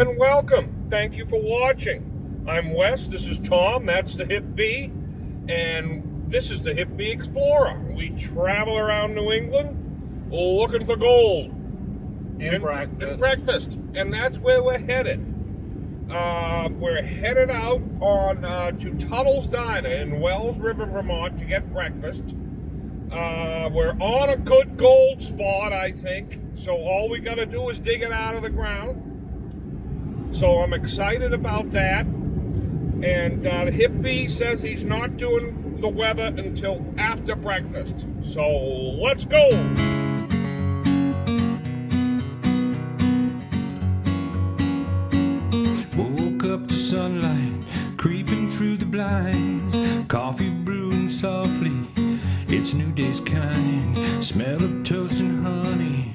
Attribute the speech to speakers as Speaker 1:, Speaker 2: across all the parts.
Speaker 1: and welcome. Thank you for watching. I'm Wes, this is Tom, that's the Hip Bee, and this is the Hip Bee Explorer. We travel around New England looking for gold.
Speaker 2: And breakfast.
Speaker 1: And that's where we're headed. We're headed out on to Tuttle's Diner in Wells River, Vermont to get breakfast. We're on a good gold spot, I think. So all we got to do is dig it out of the ground. So I'm excited about that. And the Hip Bee says he's not doing the weather until after breakfast. So let's go.
Speaker 3: Woke up to sunlight creeping through the blinds, coffee brewing softly, it's new day's kind. Smell of toast and honey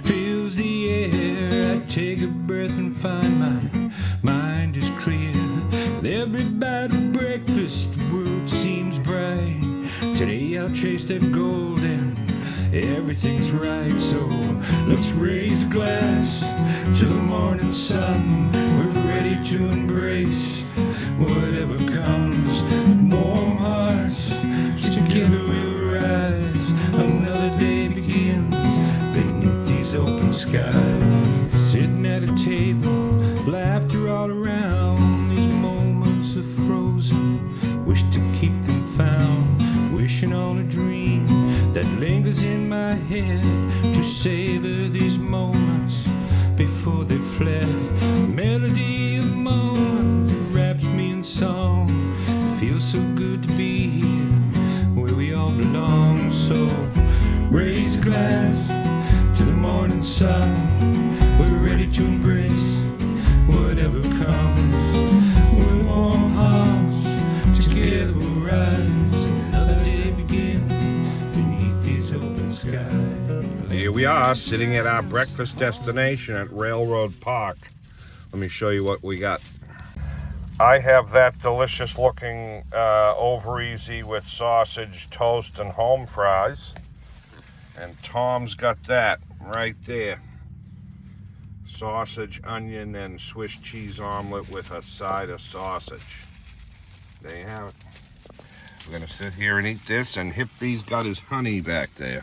Speaker 3: fills the air. I take a breath and find my mind is clear. With every bite of breakfast the world seems bright. Today I'll chase that gold and everything's right. So let's raise a glass to the morning sun. We're ready to embrace whatever comes. Warm hearts, together we'll rise. Another day begins beneath these open skies. Sitting at a table, laughter all around. These moments are frozen, wish to keep them found. Wishing on a dream that lingers in my head, to savor these moments before they fled. Melody of moments wraps me in song. Feels so good to be here where we all belong. So raise a glass to the morning sun. We're ready to embrace whatever comes. With warm hearts, together we'll rise. Another day begins beneath these open skies.
Speaker 1: Here we are, sitting at our breakfast destination at Railroad Park. Let me show you what we got. I have that delicious looking over easy with sausage, toast, and home fries. And Tom's got that right there. Sausage, onion, and Swiss cheese omelet with a side of sausage. There you have it. We're gonna sit here and eat this, and Hip Bee's got his honey back there.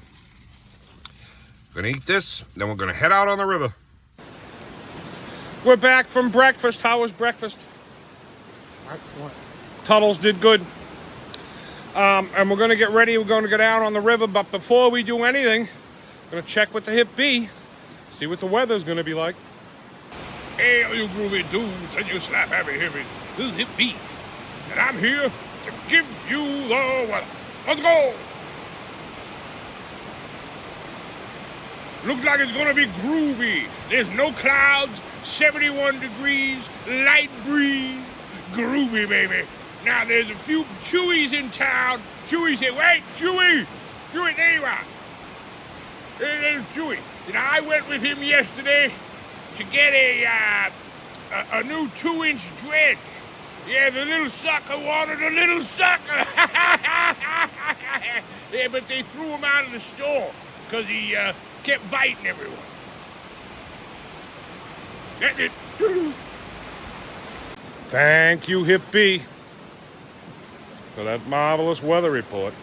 Speaker 1: We're gonna eat this, then we're gonna head out on the river. We're back from breakfast. How was breakfast?
Speaker 2: Excellent.
Speaker 1: Tuttle's did good. And we're gonna get ready. We're gonna go down on the river, but before we do anything, we're gonna check with the Hip Bee, see what the weather's gonna be like.
Speaker 4: Hey, all you groovy dudes and you slap happy hippies, this is Hip Bee, and I'm here to give you the weather. Let's go! Looks like it's gonna be groovy. There's no clouds, 71 degrees, light breeze, groovy, baby. Now, there's a few Chewies in town. Chewie said, wait, Chewie, there you are. There's Chewie. You know, I went with him yesterday to get a new 2-inch dredge. Yeah, the little sucker wanted a little sucker. Yeah, but they threw him out of the store because he kept biting everyone. That's it.
Speaker 1: Thank you, Hip Bee, for that marvelous weather report.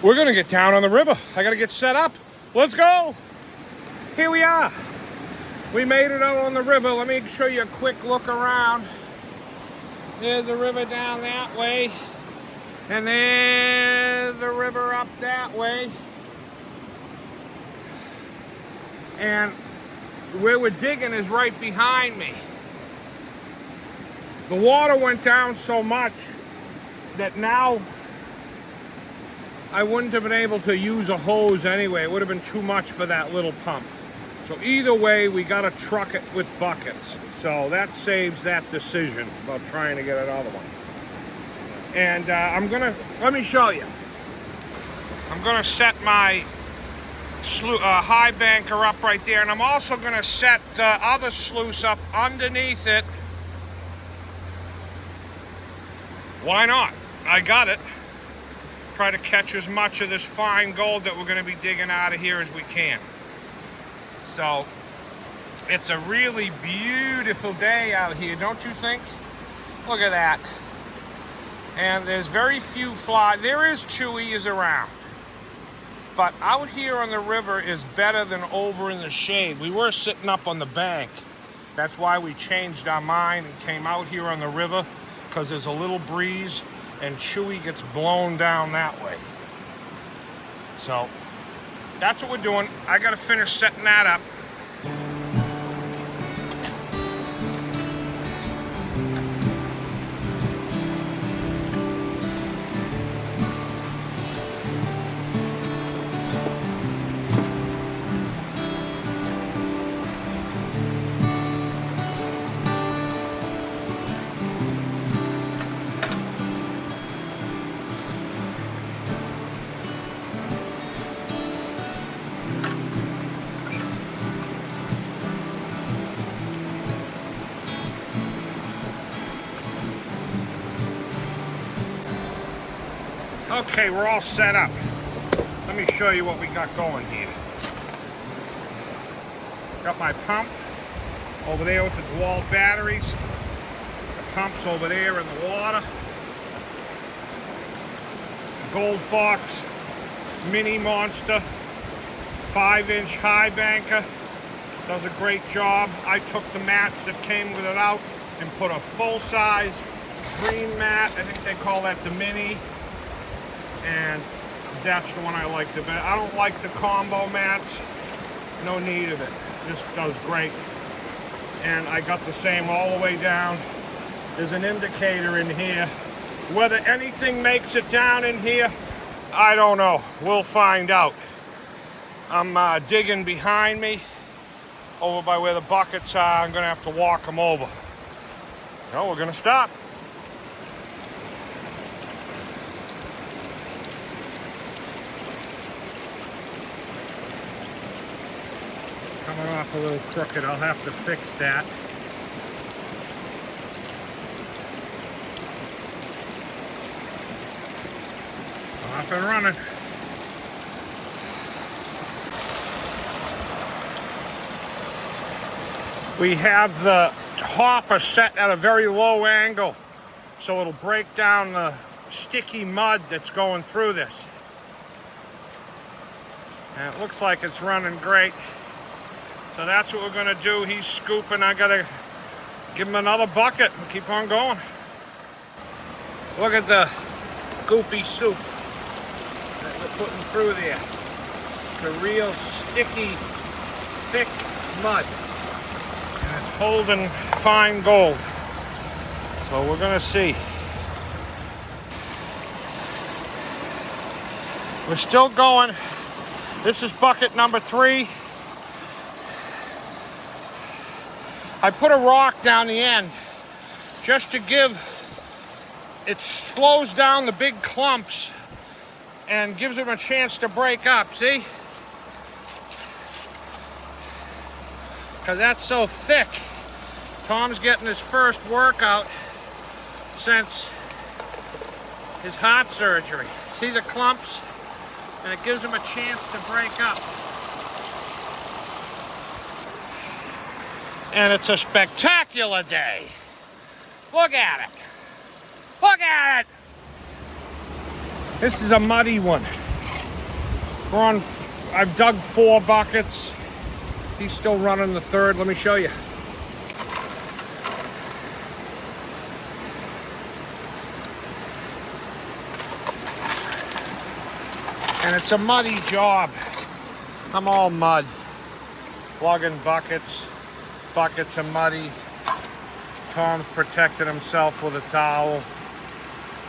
Speaker 1: We're gonna get down on the river. I gotta get set up. Let's go. Here we are. We made it out on the river. Let me show you a quick look around. There's the river down that way. And there's the river up that way. And where we're digging is right behind me. The water went down so much that now I wouldn't have been able to use a hose anyway. It would have been too much for that little pump. So either way, we got to truck it with buckets. So that saves that decision about trying to get another one. And let me show you. I'm gonna set my high banker up right there, and I'm also gonna set the other sluice up underneath it. Why not? I got it. Try to catch as much of this fine gold that we're gonna be digging out of here as we can. So it's a really beautiful day out here, don't you think? Look at that. And there's very few flies. There is chewies around. But out here on the river is better than over in the shade. We were sitting up on the bank. That's why we changed our mind and came out here on the river, because there's a little breeze and chewy gets blown down that way. So that's what we're doing. I gotta finish setting that up. Okay, we're all set up. Let me show you what we got going here. Got my pump over there with the DeWalt batteries. The pump's over there in the water. Gold Fox Mini Monster 5-inch high banker. Does a great job. I took the mats that came with it out and put a full-size green mat. I think they call that the Mini. And that's the one I like the best. I don't like the combo mats. No need of it. This does great. And I got the same all the way down. There's an indicator in here. Whether anything makes it down in here, I don't know. We'll find out. I'm digging behind me over by where the buckets are. I'm gonna have to walk them over. So we're gonna stop. Coming off a little crooked, I'll have to fix that. Off and running. We have the hopper set at a very low angle, so it'll break down the sticky mud that's going through this. And it looks like it's running great. So that's what we're gonna do. He's scooping. I gotta give him another bucket and keep on going. Look at the goopy soup that we're putting through there. The real sticky, thick mud. And it's holding fine gold. So we're gonna see. We're still going. This is bucket number 3. I put a rock down the end just to it slows down the big clumps and gives them a chance to break up, see? Because that's so thick. Tom's getting his first workout since his heart surgery. See the clumps? And it gives him a chance to break up. And it's a spectacular day. Look at it. Look at it. This is a muddy one. I've dug 4 buckets. He's still running the 3rd. Let me show you. And it's a muddy job. I'm all mud. Plugging buckets. Buckets are muddy. Tom's protecting himself with a towel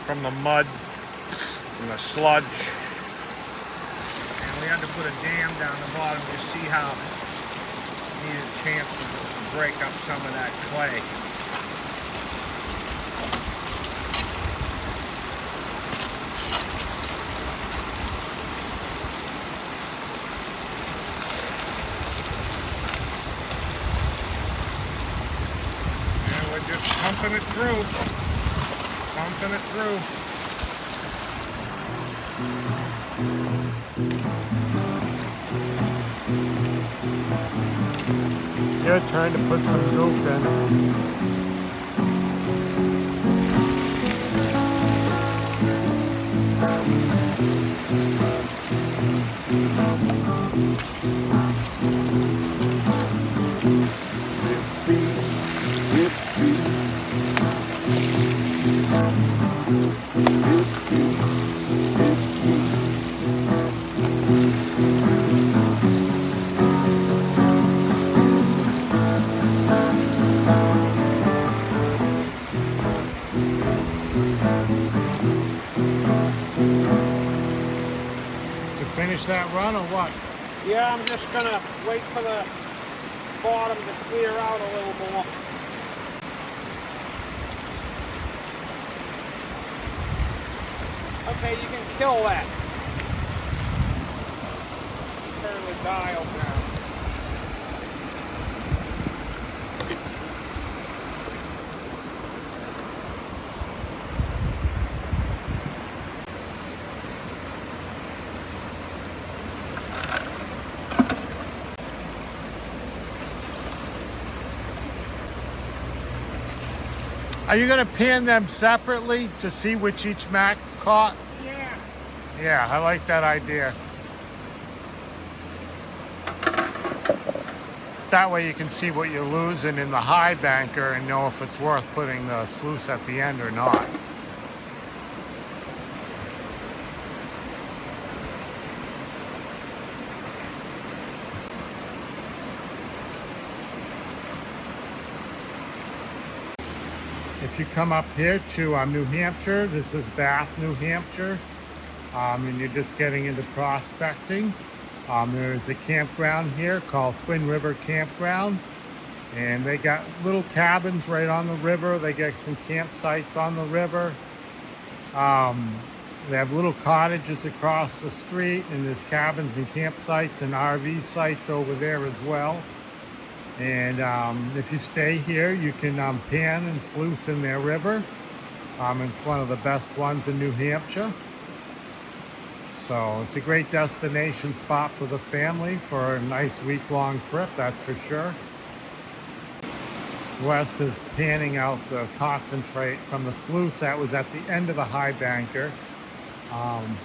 Speaker 1: from the mud and the sludge. And we had to put a dam down the bottom to see how it needed a chance to break up some of that clay. Pumping it through. Pumping it through.
Speaker 2: your turn to put some goop in. Finish that run or what?
Speaker 1: Yeah, I'm just gonna wait for the bottom to clear out a little more. Okay, you can kill that. Turn the dial down.
Speaker 2: Are you going to pan them separately to see which each Mac caught?
Speaker 1: Yeah.
Speaker 2: Yeah, I like that idea. That way you can see what you're losing in the high banker and know if it's worth putting the sluice at the end or not. If you come up here to New Hampshire, this is Bath, New Hampshire, and you're just getting into prospecting. There's a campground here called Twin River Campground, and they got little cabins right on the river. They got some campsites on the river. They have little cottages across the street, and there's cabins and campsites and RV sites over there as well. And if you stay here, you can pan and sluice in their river. It's one of the best ones in New Hampshire. So it's a great destination spot for the family for a nice week-long trip, that's for sure. Wes is panning out the concentrate from the sluice that was at the end of the high banker.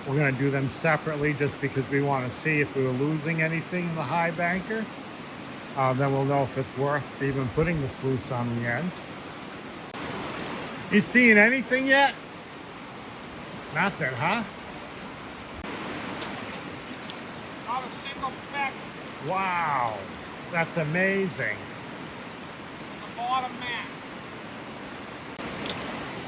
Speaker 2: We're going to do them separately just because we want to see if we were losing anything in the high banker. Then we'll know if it's worth even putting the sluice on the end. You seeing anything yet? Nothing, huh?
Speaker 1: Not a single speck.
Speaker 2: Wow, that's amazing.
Speaker 1: The bottom mat.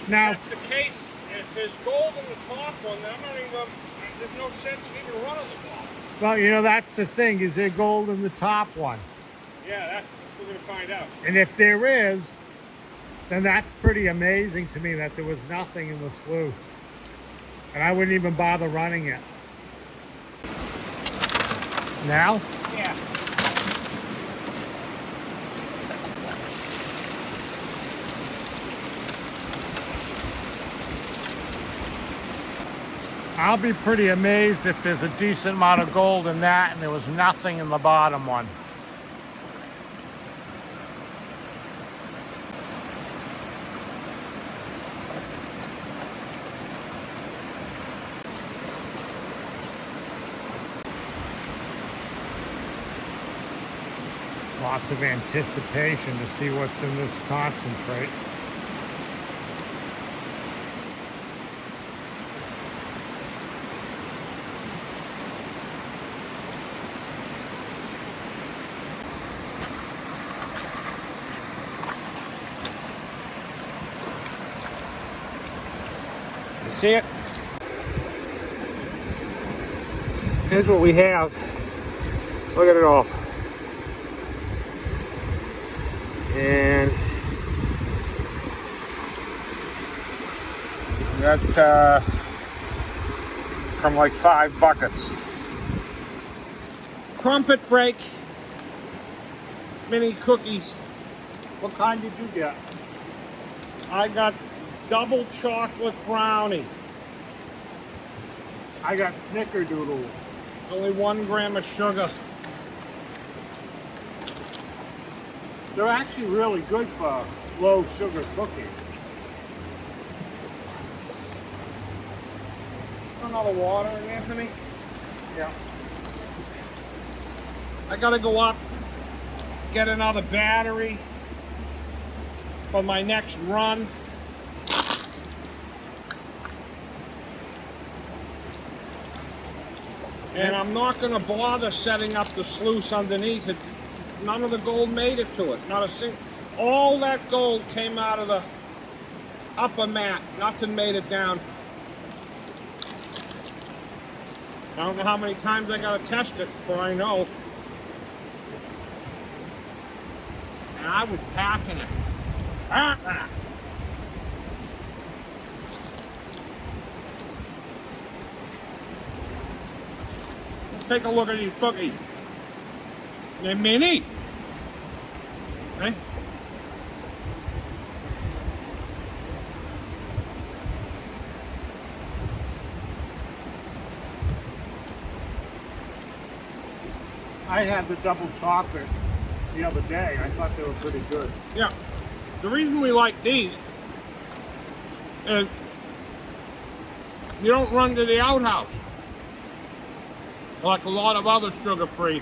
Speaker 2: Now,
Speaker 1: That's the case. If there's gold in the top one, then I'm not even. There's no sense in even running the bottom.
Speaker 2: well, you know, that's the thing. Is there gold in the top one?
Speaker 1: Yeah, that's we're gonna find out.
Speaker 2: And if there is, then that's pretty amazing to me that there was nothing in the sluice. And I wouldn't even bother running it. Now?
Speaker 1: Yeah.
Speaker 2: I'll be pretty amazed if there's a decent amount of gold in that and there was nothing in the bottom one. Lots of anticipation to see what's in this concentrate.
Speaker 1: You see it? Here's what we have. Look at it all. And that's from like 5 buckets. Crumpet break mini cookies.
Speaker 2: What kind did you get?
Speaker 1: I got double chocolate brownie.
Speaker 2: I got snickerdoodles.
Speaker 1: Only 1 gram of sugar. They're actually really good for low sugar cookies. Another water, Anthony?
Speaker 2: Yeah.
Speaker 1: I gotta go up, get another battery for my next run. And I'm not gonna bother setting up the sluice underneath it. None of the gold made it to it. Not a single. All that gold came out of the upper mat. Nothing made it down. I don't know how many times I gotta test it before I know. And I was packing it. Let's take a look at these cookies. They're mini. Okay.
Speaker 2: I had the double chocolate the other day. I thought they were pretty good.
Speaker 1: Yeah. The reason we like these is you don't run to the outhouse like a lot of other sugar-free,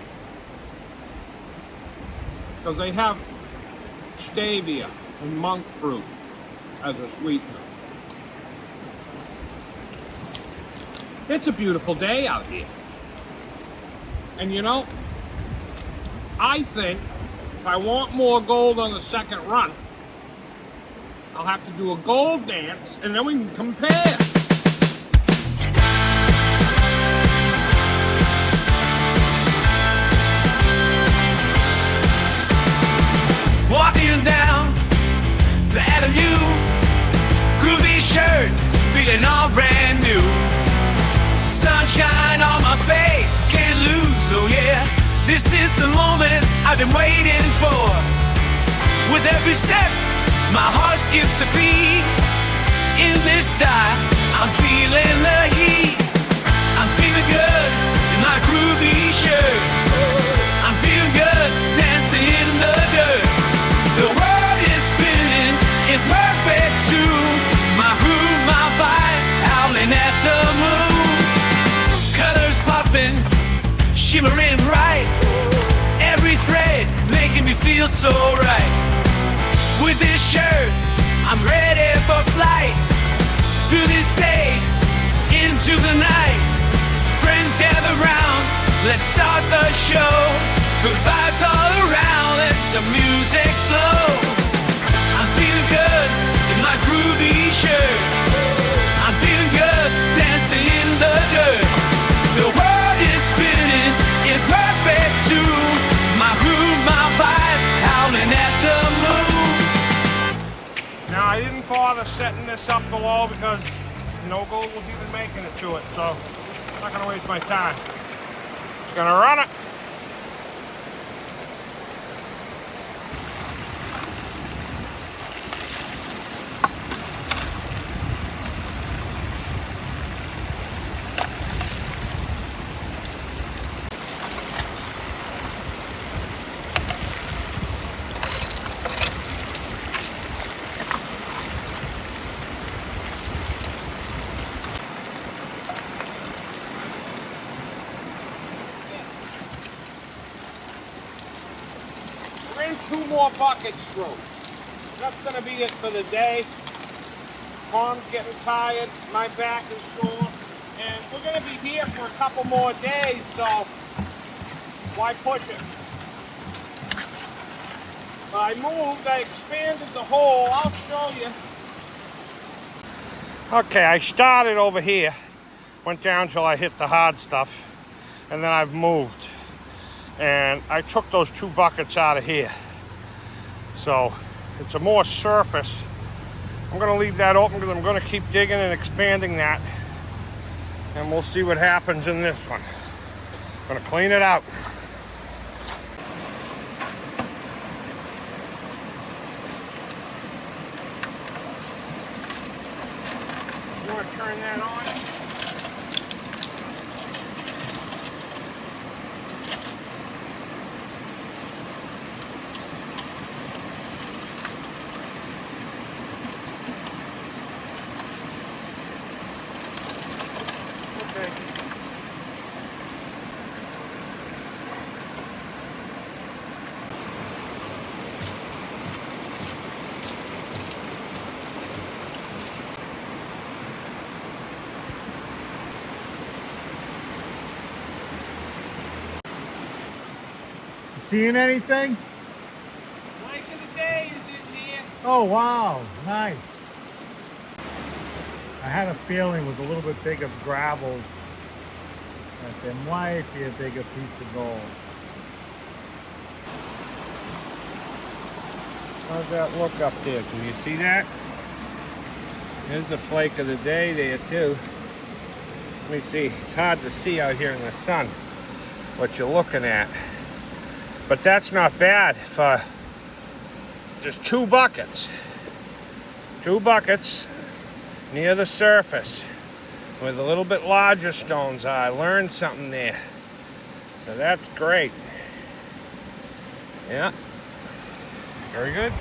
Speaker 1: because they have stevia and monk fruit as a sweetener. It's a beautiful day out here. And you know, I think if I want more gold on the second run, I'll have to do a gold dance and then we can compare.
Speaker 3: Walking down the avenue, groovy shirt, feeling all brand new. Sunshine on my face, can't lose, oh yeah. This is the moment I've been waiting for. With every step, my heart skips a beat. In this style, I'm feeling the heat. I'm feeling good in my groovy shirt. I'm feeling good dancing in the dirt. The world is spinning in perfect tune. My groove, my vibe, howling at the moon. Colors popping, shimmering bright. Every thread making me feel so right. With this shirt, I'm ready for flight. Through this day, into the night. Friends gather round, let's start the show. Good vibes all around, let the music flow. I'm feeling good in my groovy shirt. I'm feeling good dancing in the dirt. The world is spinning in perfect tune. My groove, my vibe, howling at the moon.
Speaker 1: Now I didn't bother setting this up below because no gold was even making it to it, so I'm not gonna waste my time. Just gonna run it. Ran 2 more buckets through. That's gonna be it for the day. Arm's getting tired, my back is sore, and we're gonna be here for a couple more days, so why push it? I moved, I expanded the hole, I'll show you. Okay, I started over here, went down till I hit the hard stuff, and then I've moved. And I took those 2 buckets out of here. So it's a more surface. I'm gonna leave that open because I'm gonna keep digging and expanding that. And we'll see what happens in this one. I'm gonna clean it out. You wanna turn that on?
Speaker 2: seeing anything?
Speaker 1: Flake of the day is in here.
Speaker 2: Oh, wow. Nice. I had a feeling it was a little bit big of gravel, that there might be a bigger piece of gold.
Speaker 1: How's that look up there? Can you see that? There's the flake of the day there too. Let me see. It's hard to see out here in the sun what you're looking at. But that's not bad for just 2 buckets. 2 buckets near the surface where the little bit larger stones are. I learned something there. So that's great. Yeah. Very good.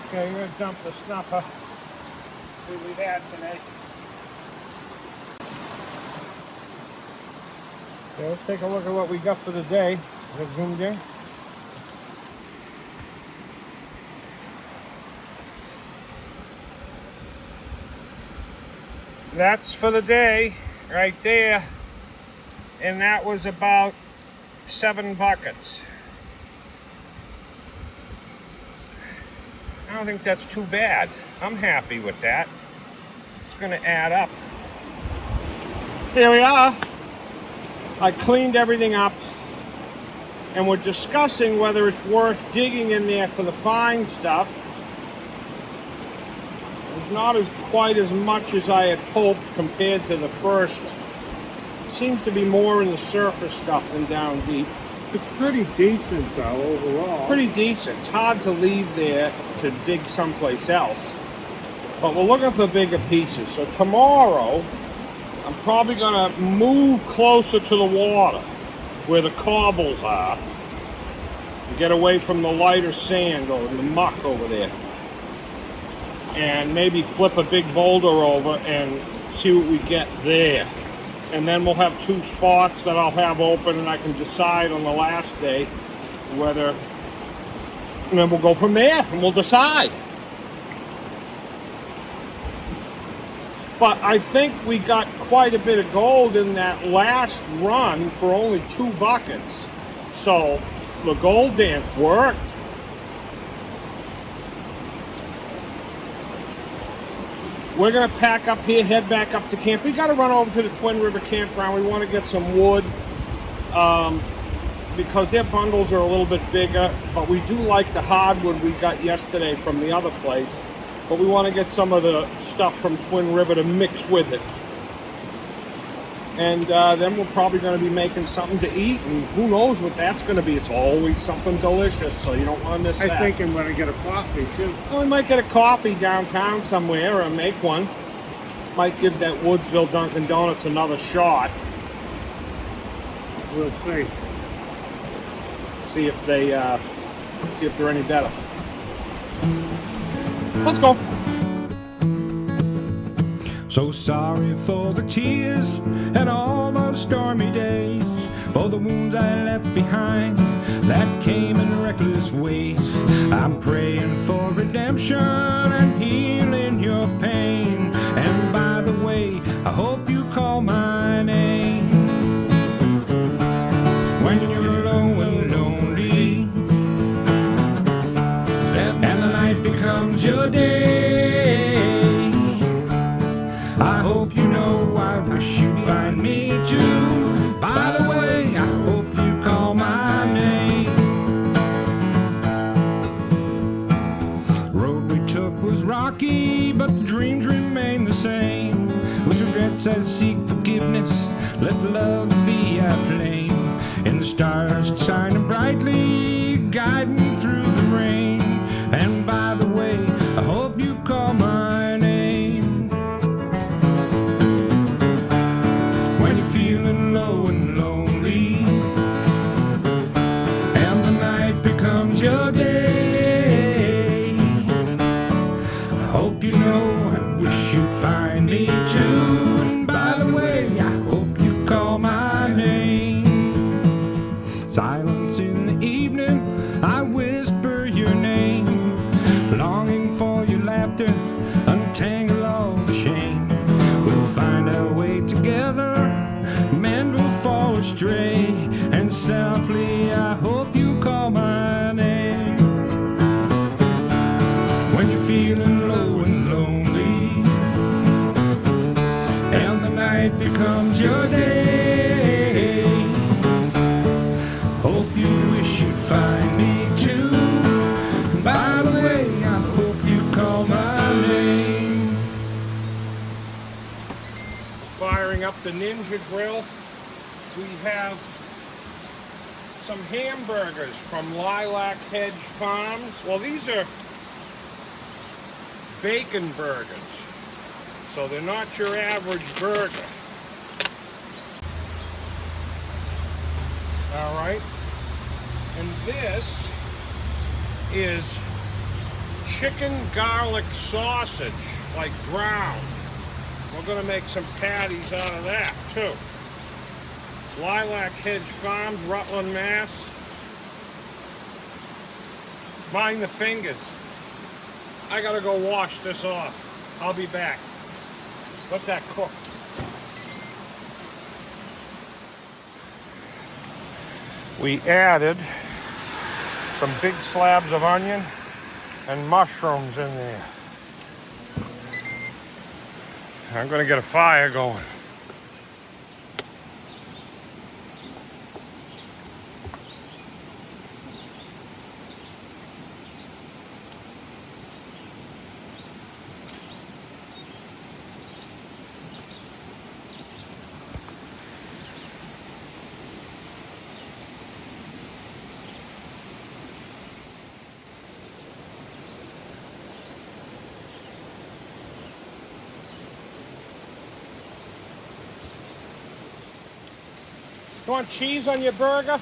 Speaker 1: Okay, I'm going to dump the snuffer. See what we've had today. Okay, let's take a look at what we got for the day. Is it zoomed in? That's for the day, right there. And that was about 7 buckets. I don't think that's too bad. I'm happy with that. It's going to add up. Here we are. I cleaned everything up. And we're discussing whether it's worth digging in there for the fine stuff. It's not quite as much as I had hoped compared to the first. It seems to be more in the surface stuff than down deep.
Speaker 2: It's pretty decent though, overall.
Speaker 1: Pretty decent. It's hard to leave there to dig someplace else. But we're looking for bigger pieces. So tomorrow, I'm probably going to move closer to the water, where the cobbles are, and get away from the lighter sand or the muck over there. And maybe flip a big boulder over and see what we get there. And then we'll have 2 spots that I'll have open, and I can decide on the last day whether, and then we'll go from there and we'll decide. But I think we got quite a bit of gold in that last run for only 2 buckets. So the gold dance worked. We're going to pack up here, head back up to camp. We got to run over to the Twin River Campground. We want to get some wood because their bundles are a little bit bigger, but we do like the hardwood we got yesterday from the other place. But we want to get some of the stuff from Twin River to mix with it. And then we're probably going to be making something to eat, and who knows what that's going to be. It's always something delicious, so you don't want to miss that.
Speaker 2: I think I'm going to get a coffee too.
Speaker 1: Well, we might get a coffee downtown somewhere or make one. Might give that Woodsville Dunkin' Donuts another shot.
Speaker 2: We'll see.
Speaker 1: See if they're any better. Let's go.
Speaker 3: So sorry for the tears and all those stormy days, for the wounds I left behind that came in reckless ways. I'm praying for redemption and healing your pain. And by the way, I hope you call my name when you're low and lonely and the night becomes your day. I hope you know I wish you'd find me too. By the way, I hope you call my name. The road we took was rocky, but the dreams remain the same. With regrets I seek forgiveness, let love be our flame. And the stars shining brightly, guiding through the rain. And by the way, I hope you call my name when you're feeling low and lonely and the night becomes your day. I hope you know I wish you'd find me too. And by the way, I hope you call my name. Silence in the evening, I whisper your name. astray, and softly I hope you call my name. When you're feeling low and lonely, and the night becomes your day, hope you wish you'd find me too. By the way, I hope you call my name.
Speaker 1: Firing up the Ninja Grill. We have some hamburgers from Lilac Hedge Farms. Well, these are bacon burgers, so they're not your average burger. All right, and this is chicken garlic sausage, like ground. We're gonna make some patties out of that too. Lilac Hedge Farms, Rutland, Mass. Mind the fingers. I gotta go wash this off. I'll be back. Let that cook. We added some big slabs of onion and mushrooms in there. I'm gonna get a fire going. You want cheese on your burger?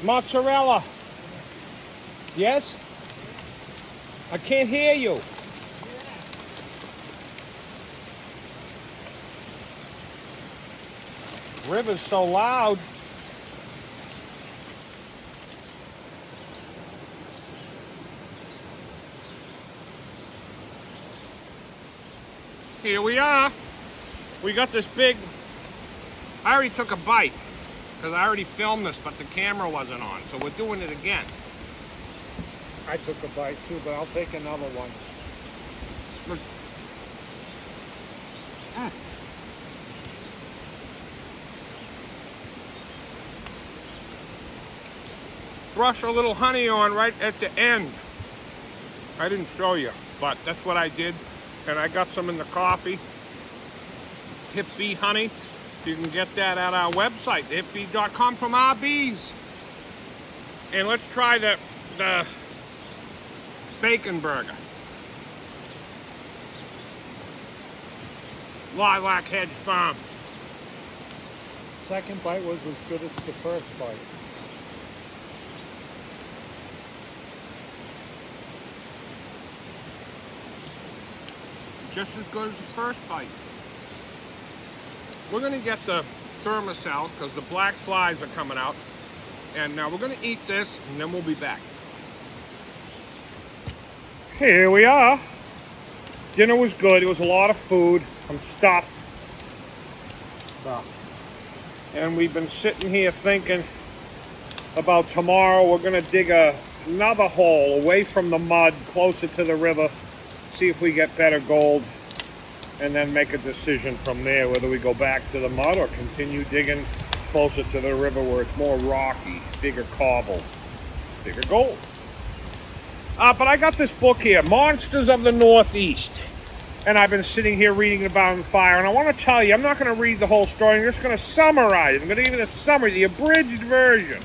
Speaker 1: Mozzarella. Yes? I can't hear you. River's so loud. Here we are. We got this big, I already took a bite because I already filmed this, but the camera wasn't on, so we're doing it again.
Speaker 2: I took a bite too, but I'll take another one.
Speaker 1: Look. Brush a little honey on right at the end. I didn't show you, but that's what I did, and I got some in the coffee. Hip Bee honey. You can get that at our website, hipbee.com, from our bees. And let's try the bacon burger. Lilac Hedge Farm.
Speaker 2: Second bite was as good as the first bite.
Speaker 1: Just as good as the first bite. We're gonna get the thermos out because the black flies are coming out. And now we're gonna eat this and then we'll be back. Here we are. Dinner was good. It was a lot of food. I'm stuffed. And we've been sitting here thinking about tomorrow. We're gonna dig another hole away from the mud, closer to the river, see if we get better gold, and then make a decision from there whether we go back to the mud or continue digging closer to the river where it's more rocky, bigger cobbles, bigger gold. But I got this book here, Monsters of the Northeast, and I've been sitting here reading about it on fire, and I want to tell you, I'm not going to read the whole story, I'm just going to summarize it. I'm going to give you the summary, the abridged version.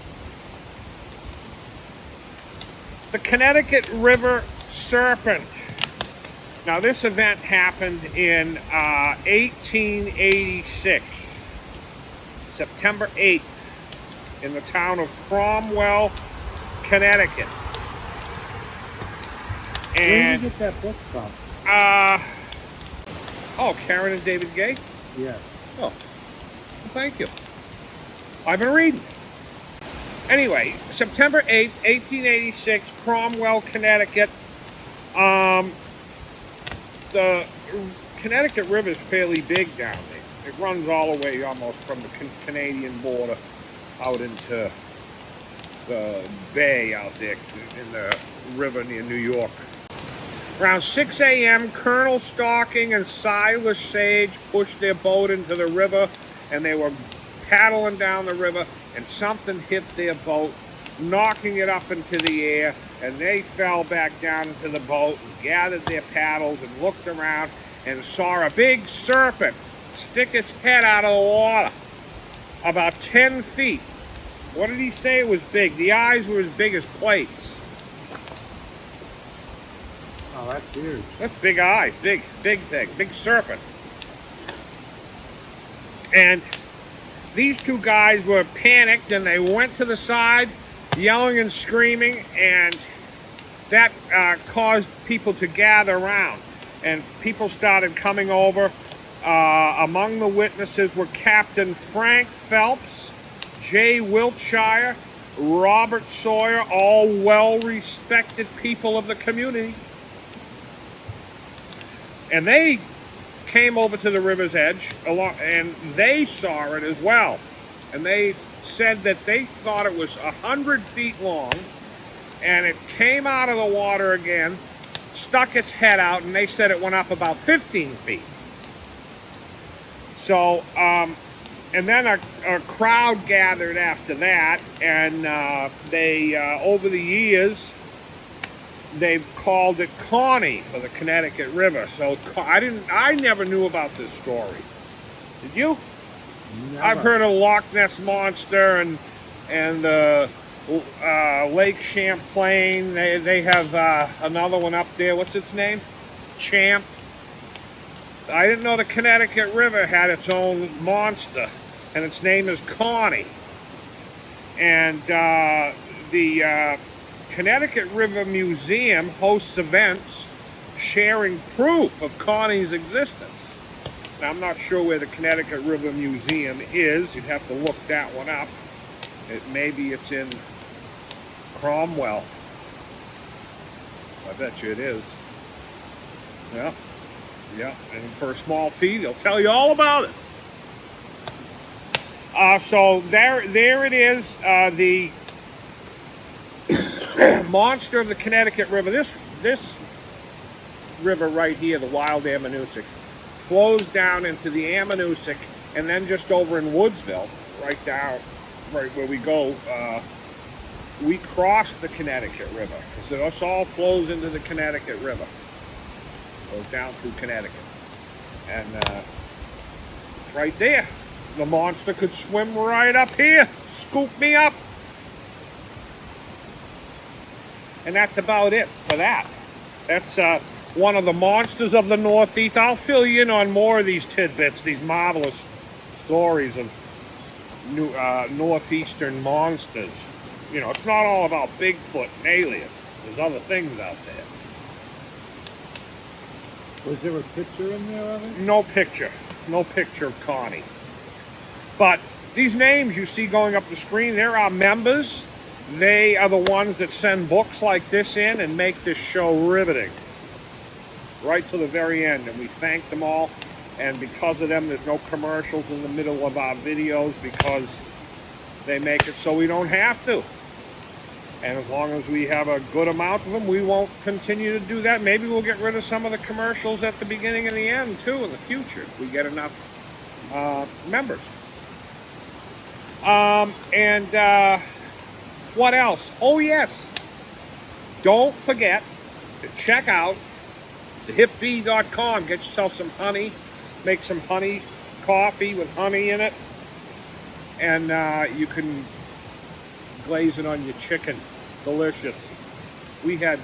Speaker 1: The Connecticut River Serpent. Now, this event happened in 1886, September 8th, in the town of Cromwell, Connecticut.
Speaker 2: Where
Speaker 1: And
Speaker 2: did you get that book from?
Speaker 1: oh, Karen and David Gay?
Speaker 2: Yes.
Speaker 1: Oh, well, thank you. I've been reading. Anyway, September 8th, 1886, Cromwell, Connecticut. The Connecticut River is fairly big down there. It runs all the way almost from the Canadian border out into the bay out there in the river near New York. Around 6 a.m., Colonel Stocking and Silas Sage pushed their boat into the river, and they were paddling down the river, and something hit their boat, knocking it up into the air, and they fell back down into the boat and gathered their paddles and looked around and saw a big serpent stick its head out of the water, about 10 feet. What did he say it was big? The eyes were as big as plates.
Speaker 2: Oh, that's huge.
Speaker 1: That's big eyes, big thing, big serpent. And these two guys were panicked, and they went to the side, yelling and screaming, and that caused people to gather around. And people started coming over. Among the witnesses were Captain Frank Phelps, Jay Wiltshire, Robert Sawyer, all well-respected people of the community. And they came over to the river's edge, and they saw it as well. And they said that they thought it was 100 feet long, and it came out of the water again, stuck its head out, and they said it went up about 15 feet. So, and then a crowd gathered after that, and they, over the years, they've called it Connie for the Connecticut River. So I never knew about this story. Did you?
Speaker 2: Never.
Speaker 1: I've heard of Loch Ness Monster and Lake Champlain. They have another one up there. What's its name? Champ. I didn't know the Connecticut River had its own monster, and its name is Connie. And the Connecticut River Museum hosts events sharing proof of Connie's existence. Now, I'm not sure where the Connecticut River Museum is. You'd have to look that one up. Maybe it's in Cromwell. I bet you it is. Yeah. Yeah, and for a small fee, they'll tell you all about it. So there it is, the monster of the Connecticut River. This river right here, the Wild Ammonoosuc, flows down into the Ammonoosuc, and then just over in Woodsville, right where we go, we cross the Connecticut River, because this all flows into the Connecticut River. Goes down through Connecticut, and it's right there. The monster could swim right up here, scoop me up, and that's about it for that. That's one of the monsters of the Northeast. I'll fill you in on more of these tidbits, these marvelous stories of Northeastern monsters. You know, it's not all about Bigfoot and aliens. There's other things out there.
Speaker 2: Was there a picture in there of it?
Speaker 1: No picture. No picture of Connie. But these names you see going up the screen, they're our members. They are the ones that send books like this in and make this show riveting. Right to the very end. And we thank them all. And because of them, there's no commercials in the middle of our videos, because they make it so we don't have to. And as long as we have a good amount of them, we won't continue to do that. Maybe we'll get rid of some of the commercials at the beginning and the end, too, in the future, if we get enough members. What else? Oh, yes. Don't forget to check out thehipbee.com. Get yourself some honey. Make some honey coffee with honey in it. And you can glaze it on your chicken. Delicious. We had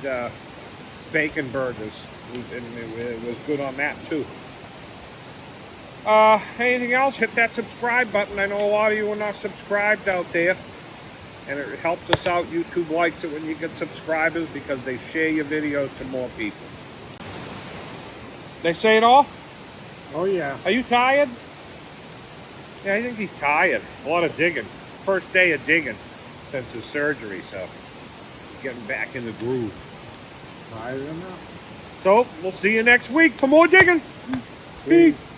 Speaker 1: bacon burgers, and it was good on that too. Anything else? Hit that subscribe button. I know a lot of you are not subscribed out there, and it helps us out. YouTube likes it when you get subscribers, because they share your videos to more people. They say it all?
Speaker 2: Oh, yeah.
Speaker 1: Are you tired? Yeah, I think he's tired. A lot of digging. First day of digging since his surgery, so getting back in the groove.
Speaker 2: Tired enough.
Speaker 1: So, we'll see you next week for more digging. Peace.